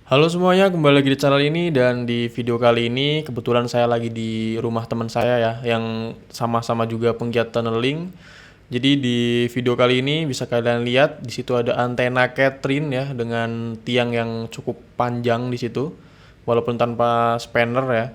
Halo semuanya, kembali lagi di channel ini dan di video kali ini kebetulan saya lagi di rumah teman saya ya yang sama-sama juga penggiat tunneling. Jadi di video kali ini bisa kalian lihat di situ ada antena Catherine ya dengan tiang yang cukup panjang di situ walaupun tanpa spanner ya.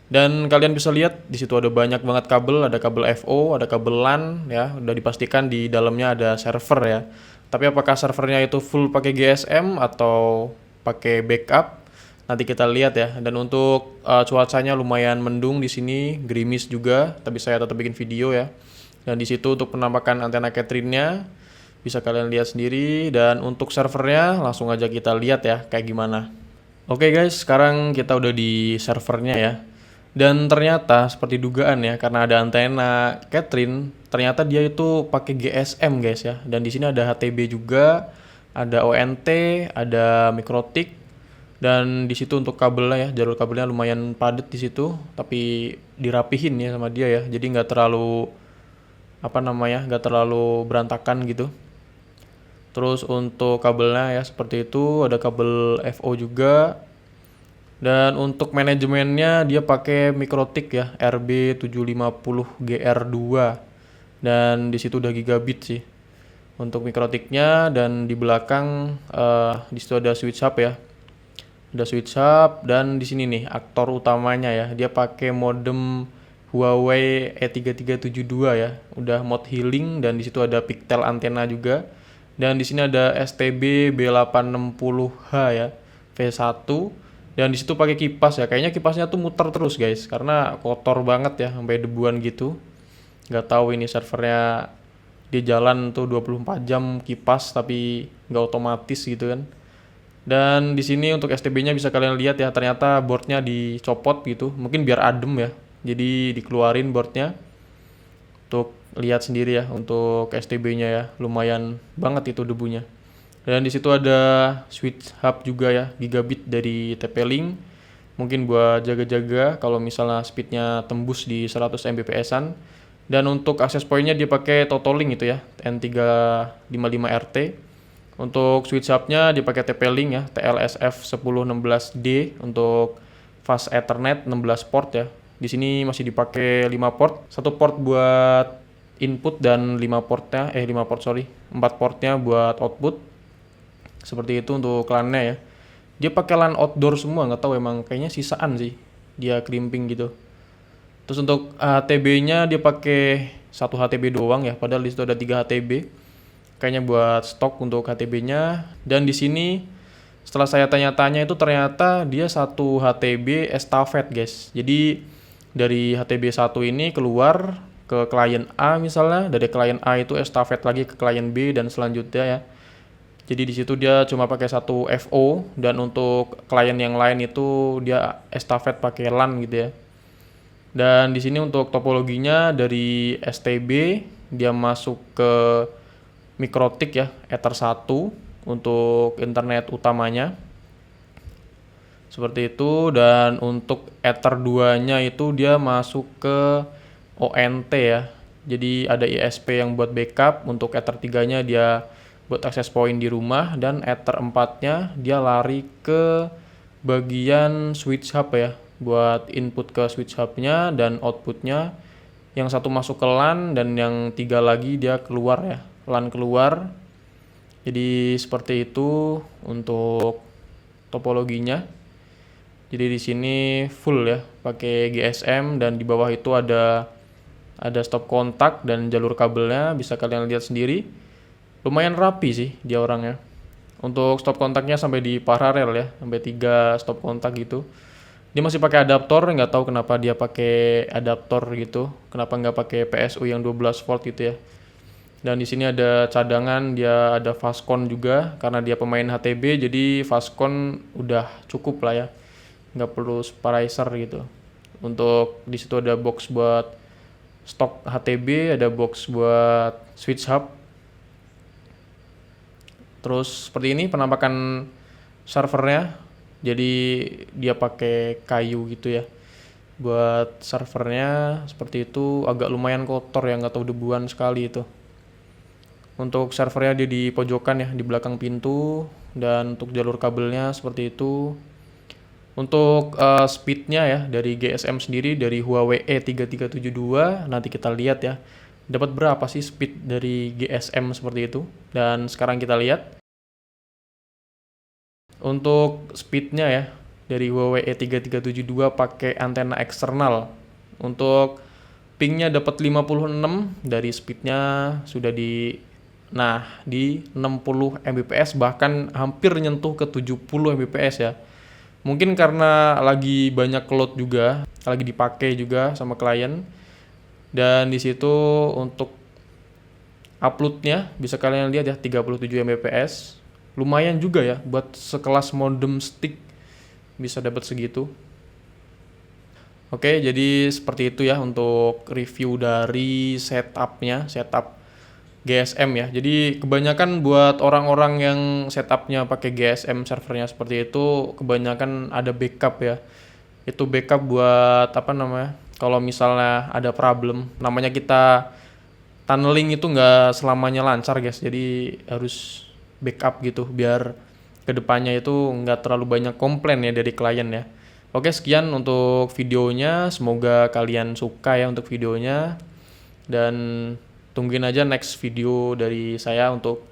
Dan kalian bisa lihat di situ ada banyak banget kabel, ada kabel FO, ada kabel LAN ya, udah dipastikan di dalamnya ada server ya. Tapi apakah servernya itu full pakai GSM atau pakai backup? Nanti kita lihat ya. Dan untuk cuacanya lumayan mendung di sini, gerimis juga, tapi saya tetap bikin video ya. Dan di situ untuk penampakan antena Catherine-nya bisa kalian lihat sendiri, dan untuk servernya langsung aja kita lihat ya kayak gimana. Oke guys, sekarang kita udah di servernya ya. Dan ternyata seperti dugaan ya, karena ada antena Catherine, ternyata dia itu pakai GSM guys ya. Dan di sini ada HTB juga, ada ONT, ada Mikrotik, dan di situ untuk kabelnya ya, jalur kabelnya lumayan padat di situ, tapi dirapihin ya sama dia ya. Jadi nggak terlalu nggak terlalu berantakan gitu. Terus untuk kabelnya ya seperti itu, ada kabel FO juga. Dan untuk manajemennya dia pakai Mikrotik ya, RB750GR2. Dan di situ udah gigabit sih untuk Mikrotiknya, dan di belakang di situ ada switch hub ya. Ada switch hub, dan di sini nih aktor utamanya ya. Dia pakai modem Huawei E3372 ya. Udah mode healing, dan di situ ada pigtail antena juga. Dan di sini ada STB B860H ya, V1. Dan di situ pakai kipas ya. Kayaknya kipasnya tuh muter terus guys, karena kotor banget ya, sampai debuan gitu. Nggak tahu ini servernya dia jalan tuh 24 jam kipas tapi nggak otomatis gitu kan. Dan di sini untuk STB-nya bisa kalian lihat ya, ternyata boardnya dicopot gitu. Mungkin biar adem ya. Jadi dikeluarin boardnya. Untuk lihat sendiri ya untuk STB-nya ya, lumayan banget itu debunya. Dan di situ ada switch hub juga ya, gigabit dari TP-Link. Mungkin buat jaga-jaga kalau misalnya speednya tembus di 100 Mbps-an. Dan untuk access point-nya dia pakai Totolink itu ya, N355RT. Untuk switch hub-nya dia pakai TP-Link ya, TLSF1016D untuk fast Ethernet 16 port ya. Di sini masih dipakai 5 port, satu port buat input dan 4 portnya buat output. Seperti itu untuk LAN-nya ya. Dia pakai LAN outdoor semua, nggak tahu emang kayaknya sisaan sih. Dia crimping gitu. Terus untuk HTB-nya dia pakai satu HTB doang ya, padahal di situ ada 3 HTB. Kayaknya buat stok untuk HTB-nya. Dan di sini setelah saya tanya-tanya itu ternyata dia satu HTB estafet guys. Jadi dari HTB 1 ini keluar ke klien A misalnya, dari klien A itu estafet lagi ke klien B dan selanjutnya ya. Jadi di situ dia cuma pakai satu FO, dan untuk klien yang lain itu dia estafet pakai LAN gitu ya. Dan di sini untuk topologinya dari STB dia masuk ke Mikrotik ya, Ether 1 untuk internet utamanya. Seperti itu. Dan untuk Ether 2-nya itu dia masuk ke ONT ya. Jadi ada ISP yang buat backup. Untuk Ether 3-nya dia buat access point di rumah, dan Ether 4-nya dia lari ke bagian switch hub ya, buat input ke switch hub-nya dan output-nya. Yang satu masuk ke LAN, dan yang 3 lagi dia keluar ya, LAN keluar. Jadi seperti itu untuk topologinya. Jadi di sini full ya, pakai GSM, dan di bawah itu ada stop kontak dan jalur kabelnya bisa kalian lihat sendiri. Lumayan rapi sih dia orangnya. Untuk stop kontaknya sampai di paralel ya, sampai 3 stop kontak gitu. Dia masih pakai adaptor, nggak tahu kenapa dia pakai adaptor gitu. Kenapa nggak pakai PSU yang 12 volt gitu ya. Dan di sini ada cadangan, dia ada Fastcon juga karena dia pemain HTB, jadi Fastcon udah cukup lah ya. Nggak perlu Sparizer gitu. Untuk di situ ada box buat stok HTB, ada box buat switch hub. Terus seperti ini penampakan servernya. Jadi dia pakai kayu gitu ya. Buat servernya seperti itu, agak lumayan kotor ya, nggak tahu debuan sekali itu. Untuk servernya dia di pojokan ya, di belakang pintu. dan untuk jalur kabelnya seperti itu. Untuk speednya ya dari GSM sendiri dari Huawei E3372 nanti kita lihat ya dapat berapa sih speed dari GSM seperti itu. Dan sekarang kita lihat untuk speednya ya dari Huawei E3372 pakai antena eksternal. Untuk pingnya dapat 56 dari speednya sudah di 60 Mbps bahkan hampir nyentuh ke 70 Mbps ya. Mungkin karena lagi banyak load juga, lagi dipakai juga sama klien. Dan di situ untuk uploadnya bisa kalian lihat ya 37 Mbps. Lumayan juga ya buat sekelas modem stick bisa dapat segitu. Oke, jadi seperti itu ya untuk review dari setup GSM ya. Jadi kebanyakan buat orang-orang yang setupnya pakai GSM servernya seperti itu, kebanyakan ada backup ya. Itu backup buat apa namanya? Kalau misalnya ada problem, namanya kita tunneling itu nggak selamanya lancar guys. Jadi harus backup gitu biar kedepannya itu nggak terlalu banyak komplain ya dari klien ya. Oke, sekian untuk videonya. Semoga kalian suka ya untuk videonya. Dan tungguin aja next video dari saya untuk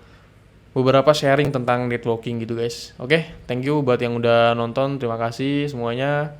beberapa sharing tentang networking gitu guys. Oke, thank you buat yang udah nonton. Terima kasih semuanya.